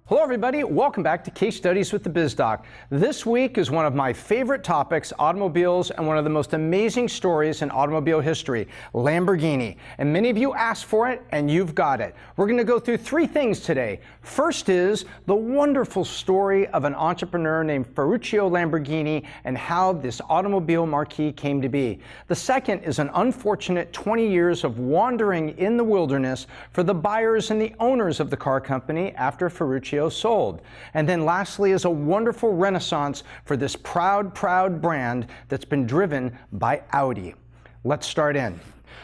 Hello everybody, welcome back to Case Studies with the Biz-Doc. This week is one of my favorite topics, automobiles, and one of the most amazing stories in automobile history, Lamborghini. And many of you asked for it, and you've got it. We're going to go through three things today. First is the wonderful story of an entrepreneur named Ferruccio Lamborghini and how this automobile marquee came to be. The second is an unfortunate 20 years of wandering in the wilderness for the buyers and the owners of the car company after Ferruccio sold. And then lastly is a wonderful renaissance for this proud brand that's been driven by Audi. Let's start in.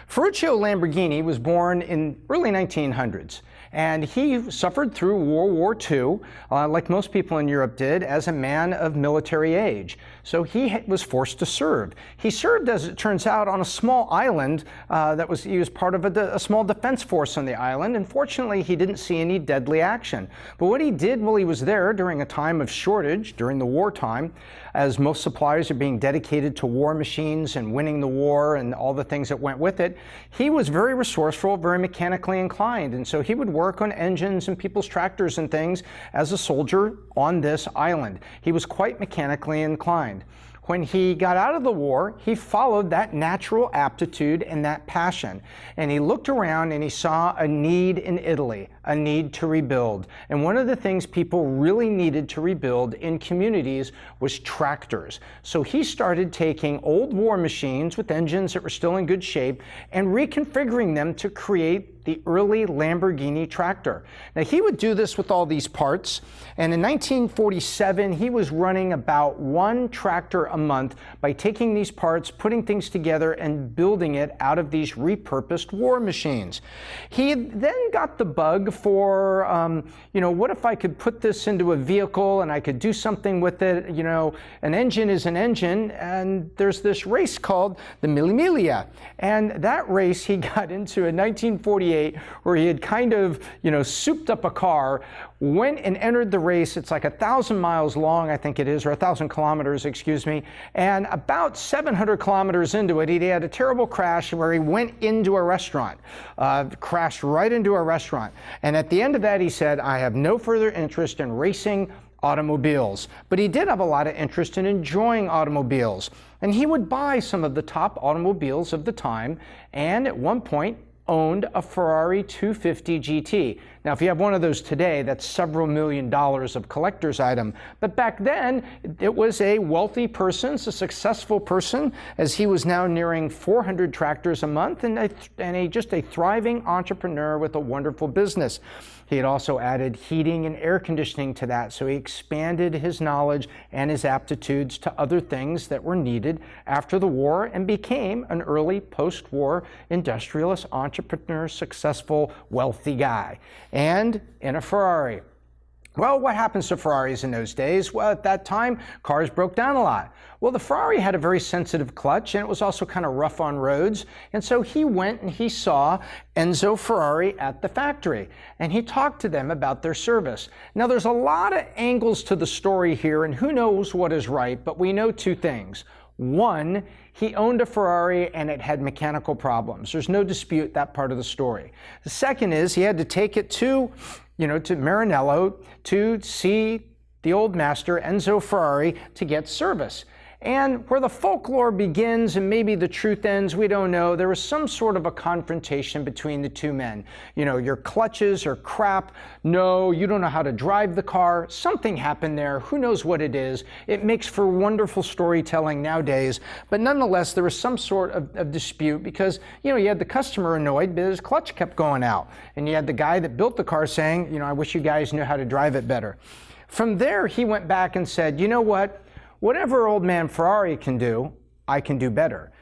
Ferruccio Lamborghini was born in early 1900s. And he suffered through World War II, like most people in Europe did, as a man of military age. So he was forced to serve. He served, as it turns out, on a small island he was part of a small defense force on the island. And fortunately, he didn't see any deadly action. But what he did while he was there during a time of shortage, during the wartime, as most suppliers are being dedicated to war machines and winning the war and all the things that went with it, he was very resourceful, very mechanically inclined. And so he would work on engines and people's tractors and things as a soldier on this island. He was quite mechanically inclined. When he got out of the war, he followed that natural aptitude and that passion. And he looked around and he saw a need in Italy, a need to rebuild. And one of the things people really needed to rebuild in communities was tractors. So he started taking old war machines with engines that were still in good shape and reconfiguring them to create the early Lamborghini tractor. Now, he would do this with all these parts, and in 1947, he was running about one tractor a month by taking these parts, putting things together, and building it out of these repurposed war machines. He then got the bug for, what if I could put this into a vehicle and I could do something with it? An engine is an engine, and there's this race called the Mille Miglia. And that race he got into in 1948, where he had kind of, souped up a car, went and entered the race. It's like 1,000 miles long, I think it is, or 1,000 kilometers, excuse me. And about 700 kilometers into it, he had a terrible crash where he went into a restaurant, crashed right into a restaurant. And at the end of that, he said, I have no further interest in racing automobiles. But he did have a lot of interest in enjoying automobiles. And he would buy some of the top automobiles of the time, and at one point, owned a Ferrari 250 GT. Now, if you have one of those today, that's several $1 million of collector's item. But back then, it was a wealthy person, a successful person, as he was now nearing 400 tractors a month and just a thriving entrepreneur with a wonderful business. He had also added heating and air conditioning to that, so he expanded his knowledge and his aptitudes to other things that were needed after the war and became an early post-war industrialist, entrepreneur, successful, wealthy guy. And in a Ferrari. Well, what happens to Ferraris in those days? Well, at that time, cars broke down a lot. Well, the Ferrari had a very sensitive clutch, and it was also kind of rough on roads. And so he went and he saw Enzo Ferrari at the factory, and he talked to them about their service. Now, there's a lot of angles to the story here, and who knows what is right, but we know two things. One, he owned a Ferrari and it had mechanical problems. There's no dispute that part of the story. The second is he had to take it to Maranello to see the old master, Enzo Ferrari, to get service. And where the folklore begins and maybe the truth ends, we don't know. There was some sort of a confrontation between the two men. Your clutches are crap. No, you don't know how to drive the car. Something happened there. Who knows what it is? It makes for wonderful storytelling nowadays. But nonetheless, there was some sort of dispute because, you had the customer annoyed because his clutch kept going out. And you had the guy that built the car saying, I wish you guys knew how to drive it better. From there, he went back and said, you know what? Whatever old man Ferrari can do, I can do better.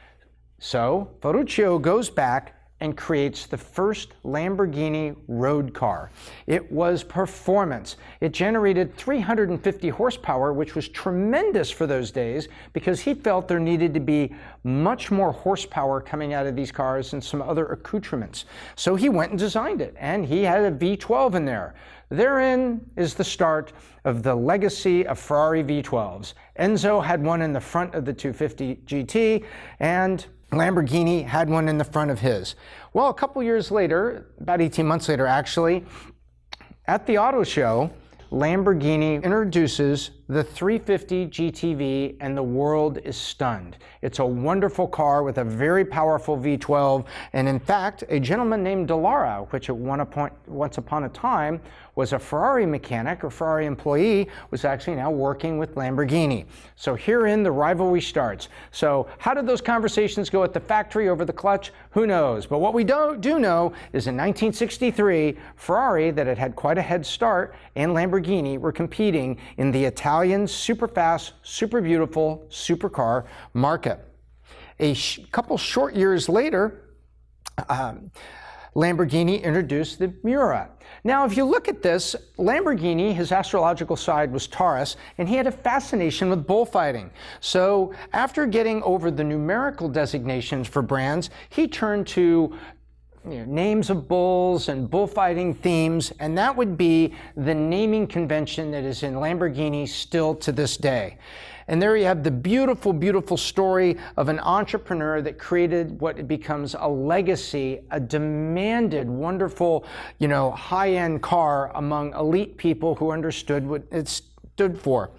So Ferruccio goes back and creates the first Lamborghini road car. It was performance. It generated 350 horsepower, which was tremendous for those days because he felt there needed to be much more horsepower coming out of these cars and some other accoutrements. So he went and designed it, and he had a V12 in there. Therein is the start of the legacy of Ferrari V12s. Enzo had one in the front of the 250 GT, and Lamborghini had one in the front of his. Well, a couple years later, about 18 months later actually, at the auto show, Lamborghini introduces the 350 GTV and the world is stunned. It's a wonderful car with a very powerful V12, and in fact, a gentleman named Dallara, which at once upon a time was a Ferrari mechanic or Ferrari employee, was actually now working with Lamborghini. So herein the rivalry starts. So how did those conversations go at the factory over the clutch? Who knows? But what we do know is in 1963, Ferrari, that had had quite a head start, and Lamborghini were competing in the Italian super fast, super beautiful supercar market. A couple short years later, Lamborghini introduced the Miura. Now, if you look at this, Lamborghini, his astrological side was Taurus, and he had a fascination with bullfighting. So after getting over the numerical designations for brands, he turned to names of bulls and bullfighting themes, and that would be the naming convention that is in Lamborghini still to this day. And there you have the beautiful, beautiful story of an entrepreneur that created what becomes a legacy, a demanded, wonderful, high-end car among elite people who understood what it stood for.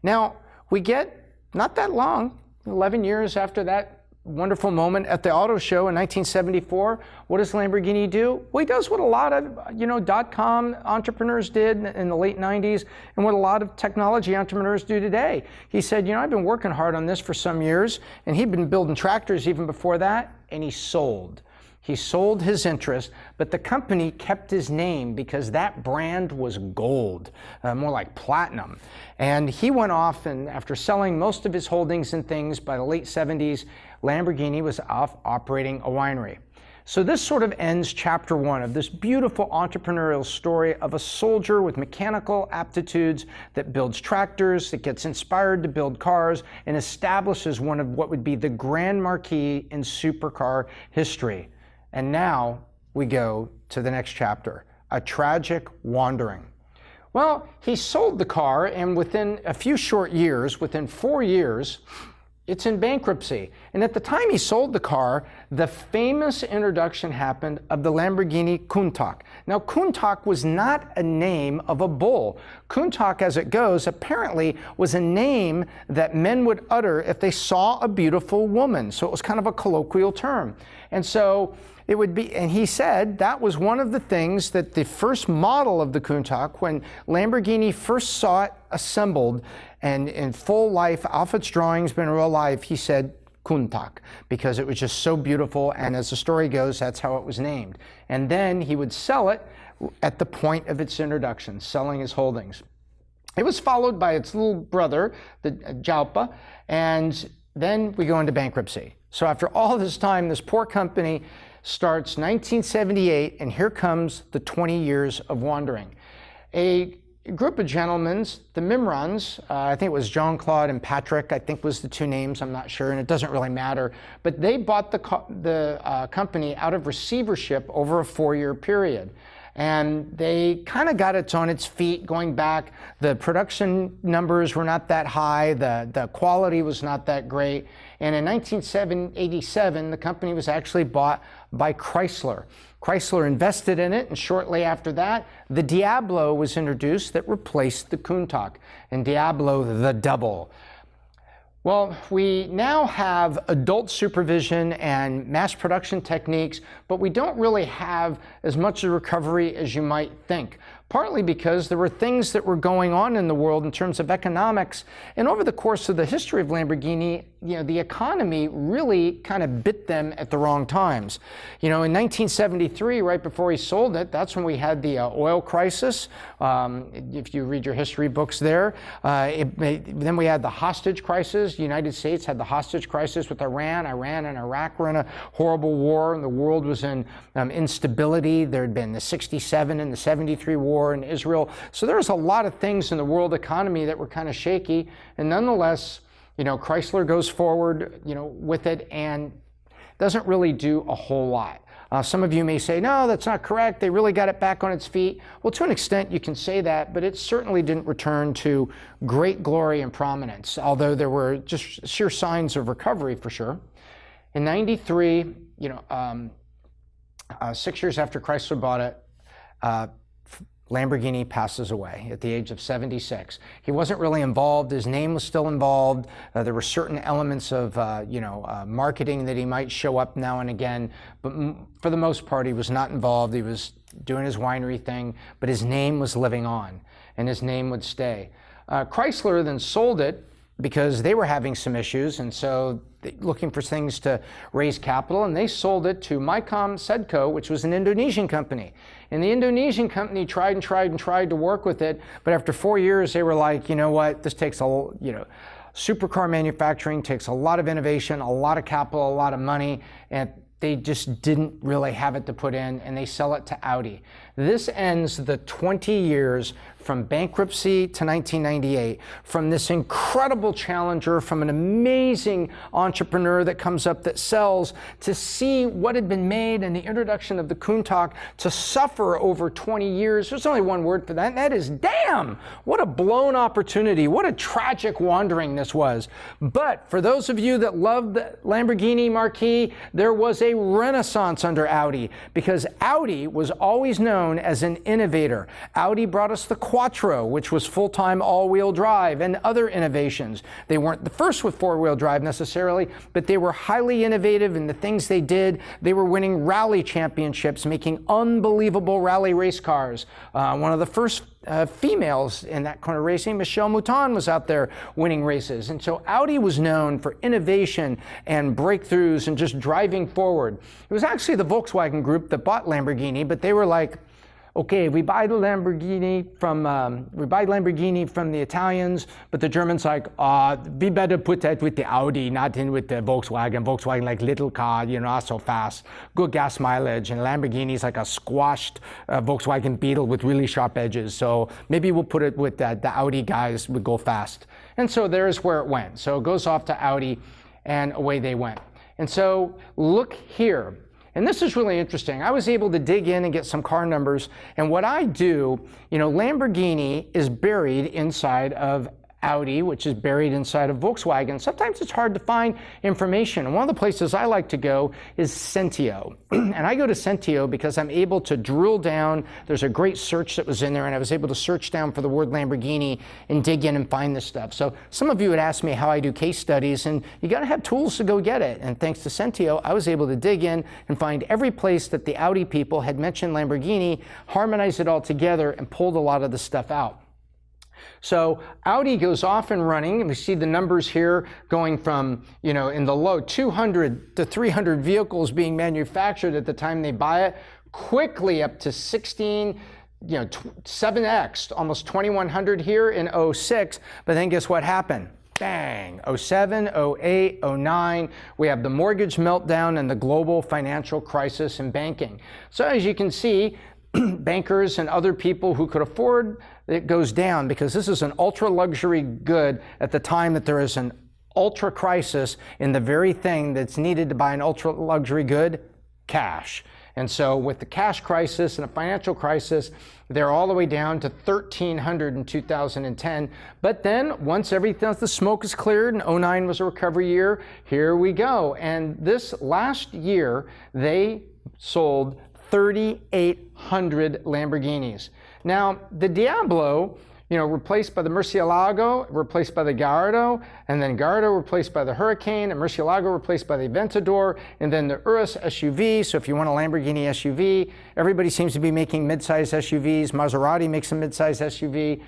Now, we get, not that long, 11 years after that wonderful moment at the auto show in 1974, what does Lamborghini do? Well, he does what a lot of, dot-com entrepreneurs did in the late 90s and what a lot of technology entrepreneurs do today. He said, I've been working hard on this for some years, and he'd been building tractors even before that, and he sold. He sold his interest, but the company kept his name because that brand was gold, more like platinum. And he went off, and after selling most of his holdings and things by the late 70s, Lamborghini was off operating a winery. So this sort of ends chapter 1 of this beautiful entrepreneurial story of a soldier with mechanical aptitudes that builds tractors, that gets inspired to build cars, and establishes one of what would be the grand marquee in supercar history. And now we go to the next chapter, a tragic wandering. Well, he sold the car, and within a few short years, within 4 years, it's in bankruptcy. And at the time he sold the car, the famous introduction happened of the Lamborghini Countach. Now, Countach was not a name of a bull. Countach, as it goes, apparently was a name that men would utter if they saw a beautiful woman. So it was kind of a colloquial term. And so it would be, and he said that was one of the things that the first model of the Countach, when Lamborghini first saw it assembled and in full life, off its drawings, been real life, he said Countach, because it was just so beautiful, and as the story goes, that's how it was named. And then he would sell it at the point of its introduction, selling his holdings. It was followed by its little brother, the Jalpa, and then we go into bankruptcy. So after all this time, this poor company starts 1978, and here comes the 20 years of wandering. A group of gentlemen, the Mimrans, I think it was Jean-Claude and Patrick, I think was the two names, I'm not sure, and it doesn't really matter, but they bought the company out of receivership over a 4-year period. And they kind of got it on its feet going back. The production numbers were not that high. The quality was not that great. And in 1987, the company was actually bought by Chrysler. Chrysler invested in it, and shortly after that, the Diablo was introduced that replaced the Countach, and Diablo the Double. Well, we now have adult supervision and mass production techniques, but we don't really have as much recovery as you might think. Partly because there were things that were going on in the world in terms of economics, and over the course of the history of Lamborghini, the economy really kind of bit them at the wrong times. In 1973, right before he sold it, that's when we had the oil crisis. If you read your history books there, then we had the hostage crisis. The United States had the hostage crisis with Iran. Iran and Iraq were in a horrible war, and the world was in instability. There had been the 67 and the 73 war in Israel. So there was a lot of things in the world economy that were kind of shaky, and nonetheless, Chrysler goes forward, with it and doesn't really do a whole lot. Some of you may say, no, that's not correct. They really got it back on its feet. Well, to an extent, you can say that, but it certainly didn't return to great glory and prominence, although there were just sheer signs of recovery for sure. In 93, 6 years after Chrysler bought it, Lamborghini passes away at the age of 76. He wasn't really involved. His name was still involved. There were certain elements of, marketing that he might show up now and again, but for the most part, he was not involved. He was doing his winery thing, but his name was living on, and his name would stay. Chrysler then sold it because they were having some issues, and so looking for things to raise capital, and they sold it to Micom Sedco, which was an Indonesian company. And the Indonesian company tried to work with it, but after 4 years, they were like, you know what, this takes supercar manufacturing takes a lot of innovation, a lot of capital, a lot of money, and they just didn't really have it to put in, and they sell it to Audi. This ends the 20 years from bankruptcy to 1998, from this incredible challenger, from an amazing entrepreneur that comes up that sells, to see what had been made and the introduction of the Countach, to suffer over 20 years. There's only one word for that, and that is damn. What a blown opportunity. What a tragic wandering this was. But for those of you that love the Lamborghini Marquis, there was a renaissance under Audi, because Audi was always known as an innovator. Audi brought us the Quattro, which was full-time all-wheel drive, and other innovations. They weren't the first with four-wheel drive necessarily, but they were highly innovative in the things they did. They were winning rally championships, making unbelievable rally race cars. One of the first females in that kind of racing, Michelle Mouton, was out there winning races. And so Audi was known for innovation and breakthroughs and just driving forward. It was actually the Volkswagen group that bought Lamborghini, but they were like, okay, we buy Lamborghini from the Italians, but the Germans like, we better put that with the Audi, not in with the Volkswagen. Volkswagen like little car, not so fast, good gas mileage, and Lamborghini's like a squashed Volkswagen Beetle with really sharp edges. So maybe we'll put it with the Audi guys would go fast. And so there's where it went. So it goes off to Audi, and away they went. And so look here. And this is really interesting. I was able to dig in and get some car numbers. And what I do, Lamborghini is buried inside of Audi, which is buried inside of Volkswagen. Sometimes it's hard to find information. And one of the places I like to go is Sentio. And I go to Sentio because I'm able to drill down. There's a great search that was in there, and I was able to search down for the word Lamborghini and dig in and find this stuff. So some of you would ask me how I do case studies, and you got to have tools to go get it. And thanks to Sentio, I was able to dig in and find every place that the Audi people had mentioned Lamborghini, harmonize it all together, and pulled a lot of the stuff out. So Audi goes off and running, and we see the numbers here going from, in the low 200 to 300 vehicles being manufactured at the time they buy it, quickly up to 16, 7x, almost 2,100 here in 06. But then guess what happened? Bang, 07, 08, 09, we have the mortgage meltdown and the global financial crisis in banking. So as you can see, bankers and other people who could afford it goes down, because this is an ultra luxury good at the time that there is an ultra crisis in the very thing that's needed to buy an ultra luxury good, cash. And so with the cash crisis and a financial crisis, they're all the way down to 1,300 in 2010. But then once everything, the smoke is cleared, and 09 was a recovery year, here we go. And this last year, they sold 3,800 Lamborghinis. Now, the Diablo, replaced by the Murcielago, replaced by the Gallardo, and then Gallardo replaced by the Hurricane, and Murcielago replaced by the Aventador, and then the Urus SUV. So if you want a Lamborghini SUV, everybody seems to be making mid-size SUVs. Maserati makes a mid-size SUV.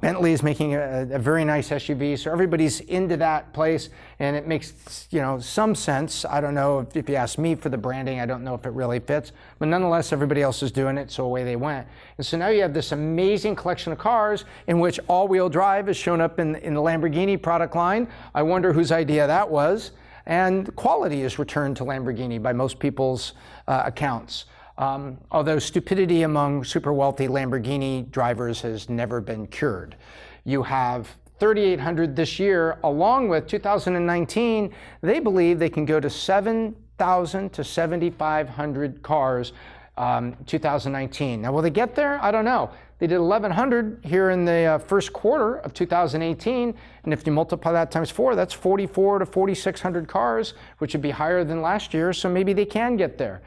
Bentley is making a very nice SUV. So everybody's into that place, and it makes some sense. I don't know if you ask me for the branding, I don't know if it really fits, but nonetheless, everybody else is doing it, so away they went. And so now you have this amazing collection of cars in which all-wheel drive is shown up in the Lamborghini product line. I wonder whose idea that was. And quality is returned to Lamborghini by most people's accounts. Although stupidity among super wealthy Lamborghini drivers has never been cured. You have 3,800 this year, along with 2019, they believe they can go to 7,000 to 7,500 cars 2019. Now, will they get there? I don't know. They did 1,100 here in the first quarter of 2018, and if you multiply that times 4, that's 4,400 to 4,600 cars, which would be higher than last year, so maybe they can get there.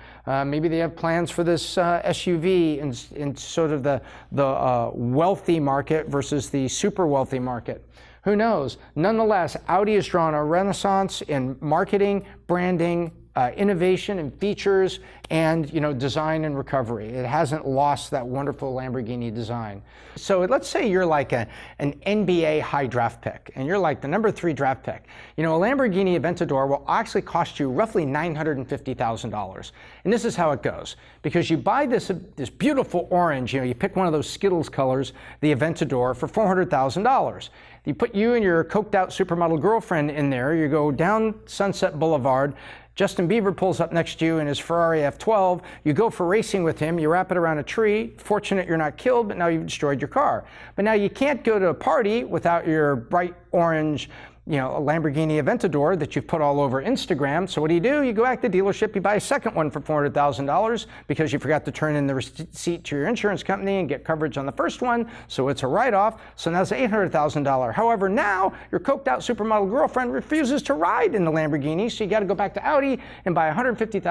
Maybe they have plans for this SUV in sort of the wealthy market versus the super wealthy market. Who knows? Nonetheless, Audi has drawn a renaissance in marketing, branding, innovation and features, and design and recovery. It hasn't lost that wonderful Lamborghini design. So let's say you're like an NBA high draft pick, and you're like the number 3 draft pick. A Lamborghini Aventador will actually cost you roughly $950,000. And this is how it goes. Because you buy this beautiful orange, you pick one of those Skittles colors, the Aventador, for $400,000. You put you and your coked out supermodel girlfriend in there, you go down Sunset Boulevard, Justin Bieber pulls up next to you in his Ferrari F12. You go for racing with him. You wrap it around a tree. Fortunate you're not killed, but now you've destroyed your car. But now you can't go to a party without your bright orange, Lamborghini Aventador that you've put all over Instagram. So what do? You go back to the dealership, you buy a second one for $400,000 because you forgot to turn in the receipt to your insurance company and get coverage on the first one. So it's a write-off. So now it's $800,000. However, now your coked out supermodel girlfriend refuses to ride in the Lamborghini. So you got to go back to Audi and buy a $150,000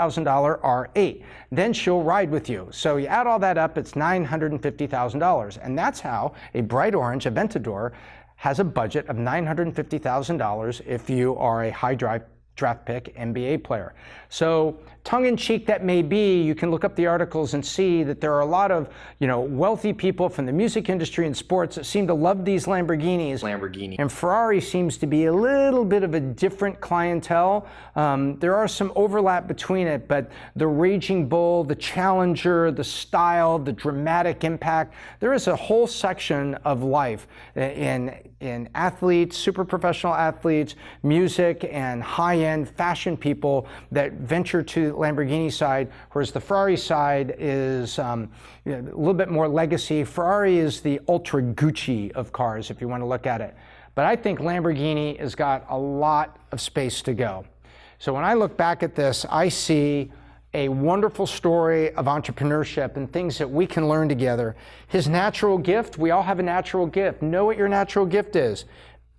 R8. Then she'll ride with you. So you add all that up, it's $950,000. And that's how a bright orange Aventador has a budget of $950,000 if you are a high draft pick NBA player. So tongue-in-cheek that may be, you can look up the articles and see that there are a lot of wealthy people from the music industry and sports that seem to love these Lamborghinis. And Ferrari seems to be a little bit of a different clientele. There are some overlap between it, but the Raging Bull, the Challenger, the style, the dramatic impact, there is a whole section of life in athletes, super professional athletes, music, and high-end fashion people that venture to the Lamborghini side, whereas the Ferrari side is a little bit more legacy. Ferrari is the ultra Gucci of cars, if you want to look at it. But I think Lamborghini has got a lot of space to go. So when I look back at this, I see a wonderful story of entrepreneurship and things that we can learn together. His natural gift, we all have a natural gift. Know what your natural gift is.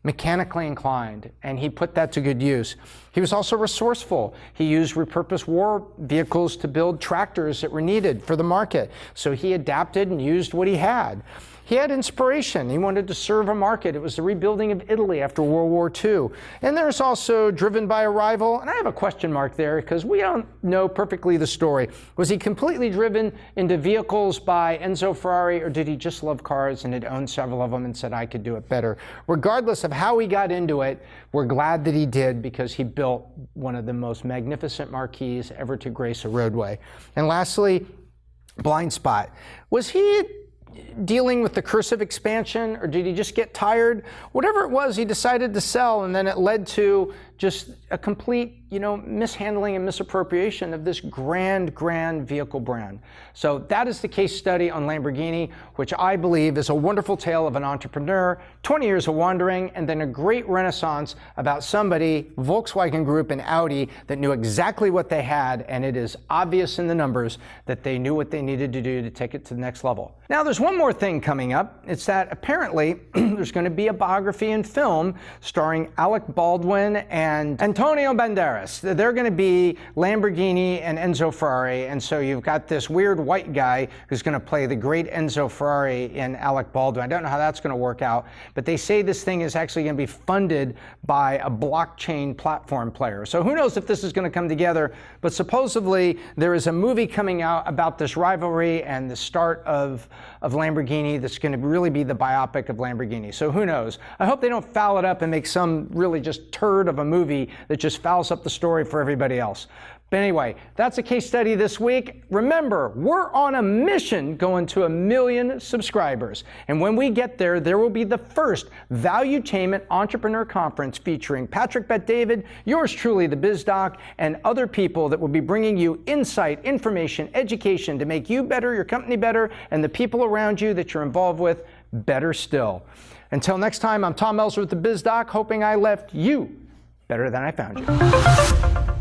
Mechanically inclined, and he put that to good use. He was also resourceful. He used repurposed war vehicles to build tractors that were needed for the market. So he adapted and used what he had. He had inspiration. He wanted to serve a market. It was the rebuilding of Italy after World War II. And there's also driven by a rival. And I have a question mark there because we don't know perfectly the story. Was he completely driven into vehicles by Enzo Ferrari, or did he just love cars and had owned several of them and said, I could do it better? Regardless of how he got into it, we're glad that he did because he built one of the most magnificent marquees ever to grace a roadway. And lastly, blind spot. Was he dealing with the cursive expansion, or did he just get tired? Whatever it was, he decided to sell, and then it led to just a complete, mishandling and misappropriation of this grand vehicle brand. So that is the case study on Lamborghini, which I believe is a wonderful tale of an entrepreneur, 20 years of wandering, and then a great renaissance about somebody, Volkswagen Group and Audi, that knew exactly what they had, and it is obvious in the numbers that they knew what they needed to do to take it to the next level. Now, there's one more thing coming up. It's that apparently there's going to be a biography in film starring Alec Baldwin and Antonio Banderas. They're going to be Lamborghini and Enzo Ferrari, and so you've got this weird white guy who's going to play the great Enzo Ferrari in Alec Baldwin. I don't know how that's going to work out, but they say this thing is actually going to be funded by a blockchain platform player. So who knows if this is going to come together, but supposedly there is a movie coming out about this rivalry and the start of Lamborghini that's going to really be the biopic of Lamborghini. So who knows? I hope they don't foul it up and make some really just turd of a movie that just fouls up the story for everybody else. But anyway, that's a case study this week. Remember, we're on a mission going to 1 million subscribers. And when we get there, there will be the first Valuetainment Entrepreneur Conference featuring Patrick Bet-David, yours truly, the Biz-Doc, and other people that will be bringing you insight, information, education to make you better, your company better, and the people around you that you're involved with better still. Until next time, I'm Tom Melzer with the Biz-Doc, hoping I left you better than I found you.